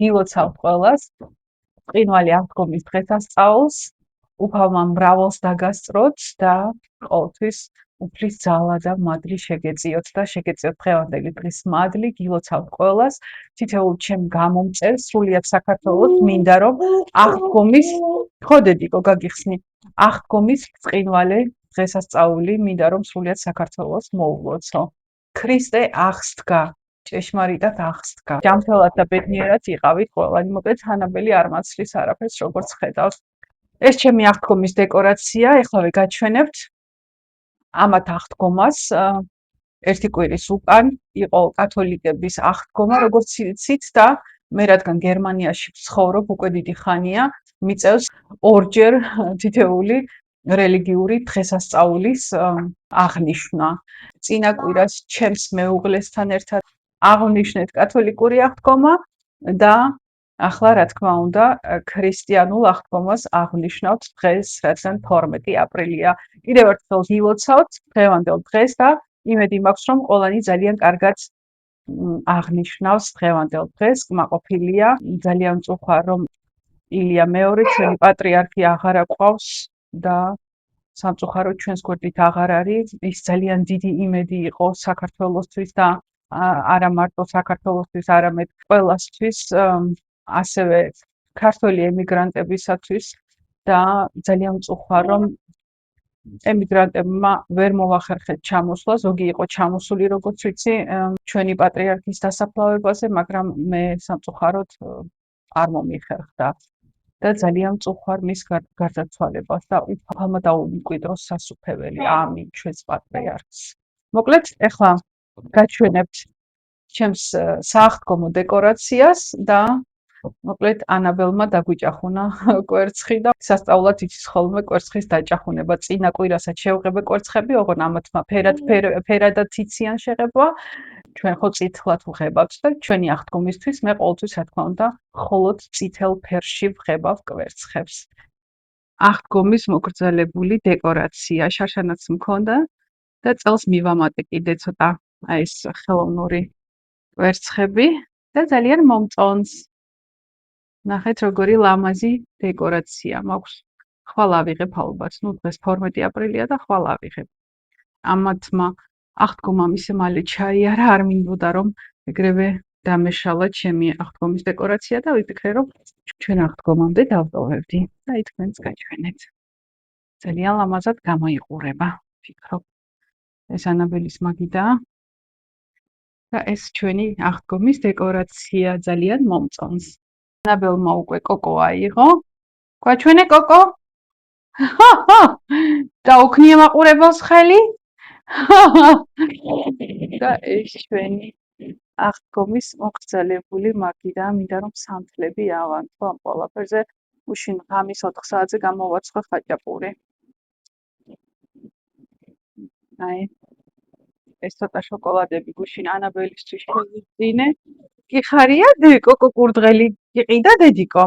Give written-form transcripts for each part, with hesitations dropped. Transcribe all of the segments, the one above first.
გილოცავთ ყველას ყინვალი აღდგომის დღესასწაულს, უფალმა მრავალს დაგასწროთ და ყოველთვის უფლის ძალა და მადლი შეგეწიოთ და შეგეწიოთ დღევანდელი დღის მადლი, გილოცავთ ყველას, თითოეულ ჩემ გამომწევს, სრულიად საქართველოს მინდა რომ აღდგომის, ხო დედიკო გაგიხსნი, აღდგომის ბრწყინვალე დღესასწაული მინდა რომ სრულიად საქართველოს მოულოცო. ქრისტე აღსდგა, ჭეშმარიტად აღსდგა. ჯანმრთელად და ბედნიერად იყავით ყველანი, მოკლედ თანაბელი არ მაცლის არაფერს, როგორც ხედავთ. ეს ჩემი აღდგომის დეკორაცია, ეხლავე გაჩვენებთ. ამათ აღდგომას ერთი კვირის უკან იყო კათოლიკების აღდგომა, როგორც იცით და მე რადგან გერმანიაში ვცხოვრობ უკვე დიდი ხანია, მიწევს ორჯერ თითეული რელიგიური დღესასწაულის აღნიშვნა. წინა კვირას ჩემს მეუღლესთან ერთად აღვნიშნეთ კათოლიკური აღდგომა და ახლა რა თქმა უნდა ქრისტიანულ აღდგომას აღვნიშნავთ დღეს, რადგან 12 აპრილია. კიდევ ერთხელ გილოცავთ დღევანდელ დღეს და იმედი მაქვს რომ ყველანი ძალიან კარგად აღნიშნავს დღევანდელ დღეს. კმაყოფილია, ძალიან მწუხარ რომ ილია მეორე ჩვენი პატრიარქი აღარ აყავს და სამწუხაროდ ჩვენს გვერდით აღარ არის. ის ძალიან დიდი იმედი იყო საქართველოსთვის და არა მარტო საქართველოსთვის, არამედ ყველასთვის, ასევე ქართველი ემიგრანტებისათვის და ძალიან მწუხარ რომ ემიგრანტებმა ვერ მოახერხეთ ჩამოსვლა, ზოგი იყო ჩამოსული როგორც ვიცი ჩვენი პატრიარქის დასაფლავებაზე, მაგრამ მე სამწუხაროდ არ მომიხერხდა და ძალიან მწუხარ მის გარდაცვალებას და უფალმა დაუმკვიდროს სასუფეველი. ამინ ჩვენს პატრიარქს. მოკლედ ეხლა გაჩვენებთ ჩემს სააღდგომო დეკორაციას და მოკლედ ანაბელმა დაგვიჭახუნა კვერცხი და სასწაულად იცის ხოლმე კვერცხის დაჭახუნება. წინა კვირასაც შევღებე კვერცხები, ოღონ ამათმა ფერადად იციან შეღება. ჩვენ ხო წითლად ვღებავთ და ჩვენი აღდგომისთვის მე ყოველთვის რა თქმა უნდა მხოლოდ წითელ ფერში ვღებავ კვერცხებს. აღდგომის მოგრძალებული დეკორაცია, შარშანაც მქონდა და წელს მივამატე კიდე ცოტა აი ეს ხელოვნური კვერცხები და ძალიან მომწონს. ნახეთ როგორი ლამაზი დეკორაცია მაქვს. ხვალ ავიღებ ალბათ. ნუ დღეს 12 აპრილია და ხვალ ავიღებ. ამათმა აღდგომამ ისე მალე ჩაიარა, არ მინდოდა რომ ეგრევე დამეშალა ჩემი აღდგომის დეკორაცია და ვიფიქრე რომ ჩვენ აღდგომამდე დავტოვებდი და აი თქვენს გაჩვენეთ. ძალიან ლამაზად გამოიყურება, ვფიქრობ. ეს ანაბელის მაგიდაა და ეს ჩვენი აღდგომის დეკორაცია ძალიან მომწონს. ანაბელმა უკვე კოკო აიღო. გვაჩვენე კოკო? და უქნია მაყურებელს ხელი? და ეს ჩვენი აღდგომის მოგრძალებული მაგიდაა, მინდა რომ სამთლები ავანთო ამ ყველაფერზე. უშინ ღამის 4 საათზე გამოვაცხო ხაჭაპური. აი ეს ცოტა შოკოლადები გუშინ ანაბელისთვის შევიძინე. კი ხარია კოკო კურდღელი იყიდა დედიკო?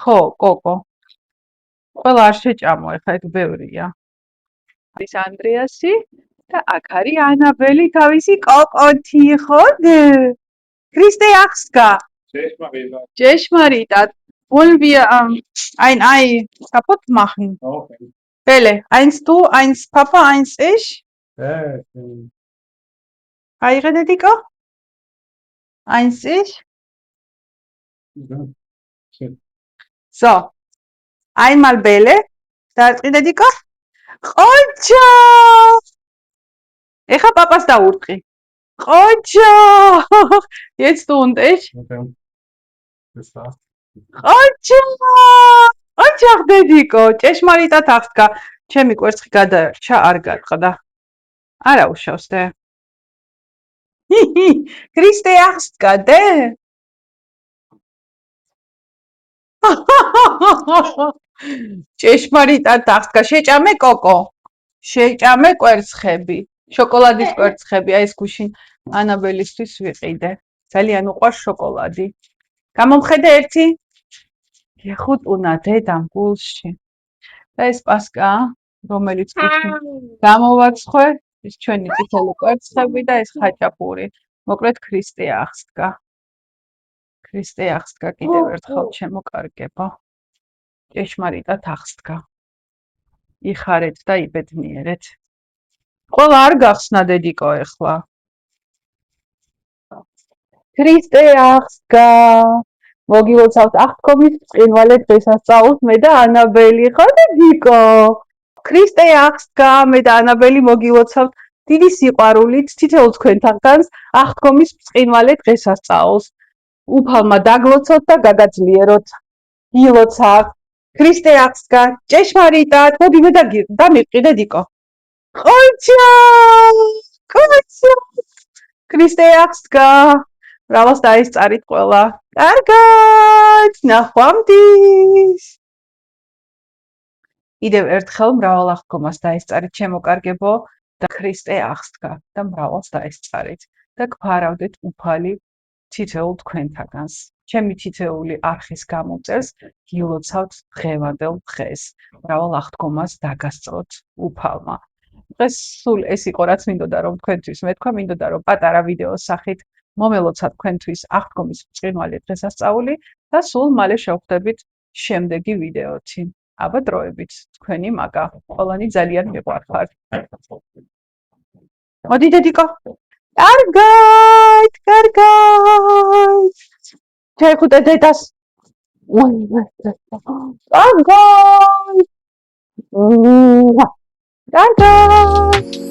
ხო, კოკო. ყველა არ შეჭამო, ეხლა ეგ ბევრია. ის ანდრეასი და აქ არის ანაბელი თავისი კოკოთი, ხო? ქრისტე აღსდგა. ჭეშმარიტად. Wollen wir kaputt machen? Okay. Belle, 1 du, 1 Papa, 1 ich? Aire Dediko? 1 ich? So. Einmal Belle. Da Dediko? Qocho! Ეხა პაპას დაურტყი. Qocho! Jetzt du und ich? Okay. Bis da. Qocho! ოჩახ დედიკო, ჭეშმარიტად აღსდგა. ჩემი კვერცხი გადარჩა, არ გაწყდა. არა უშავს დე. ქრისტე აღსდგა დე. ჭეშმარიტად აღსდგა. შეჭამე კოკო. შეჭამე კვერცხები. შოკოლადის კვერცხები. აი ეს გუშინ ანაბელისთვის ვიყიდე. ძალიან უყვარს შოკოლადი. გამომხედე ერთი? ეხუტუნა დედამ გულში. და ეს პასკა, რომელიც გამოვაცხვე, ეს ჩვენი წითელი კვერცხები და ეს ხაჭაპური. მოკლედ ქრისტე აღსდგა. ქრისტე აღსდგა კიდევ ერთხელ ჩემო კარგებო. ჭეშმარიტად აღსდგა. იხარეთ და იბედნიერეთ. ყველა არ გახსნა დედიკო ეხლა. ქრისტე აღსდგა. მოგილოცავთ აღთქმის ბრწყინვალე დღესასწაულს მე და ანაბელი, ხო დედიკო? ქრისტე აღსდგა, მე და ანაბელი მოგილოცავთ დიდი სიყვარულით თითოეულ თქვენთანს აღთქმის ბრწყინვალე დღესასწაულს. უფალმა დაგლოცოთ და გაგაძლიეროთ. გილოცავთ. ქრისტე აღსდგა, ჭეშმარიტად, მოდი მე დამიყრი დედიკო. ყოჩა! ყოჩა! ქრისტე აღსდგა. მრავალს დაესწარით ყველა. კარგად, ნახვამდის. კიდევ ერთხელ მრავალ აღთქმას დაესწარით ჩემო კარგებო და ქრისტე აღსდგა და მრავალს დაესწარით და გვფარავდეთ უფალი თითოეულ თქვენთაგანს. ჩემი თითოეული არხის გამოწერს გილოცავთ დღევანდელ დღეს. მრავალ აღთქმას დაგასწროთ უფალმა. დღეს სულ ეს იყო რაც მინდოდა რომ თქვენთვის მეთქვა, მინდოდა რომ პატარა ვიდეოს სახით მომელოცათ თქვენთვის აღთქმის ბრწყინვალე დღესასწაული და სულ მალე შევხვდებით შემდეგი ვიდეოთი. აბა დროებით, თქვენი მაგა, ყველანი ძალიან მიყვარხართ. მოდი დედიკო. კარგად, კარგად. ჩაიხუტე დედას. კარგად. კარგად.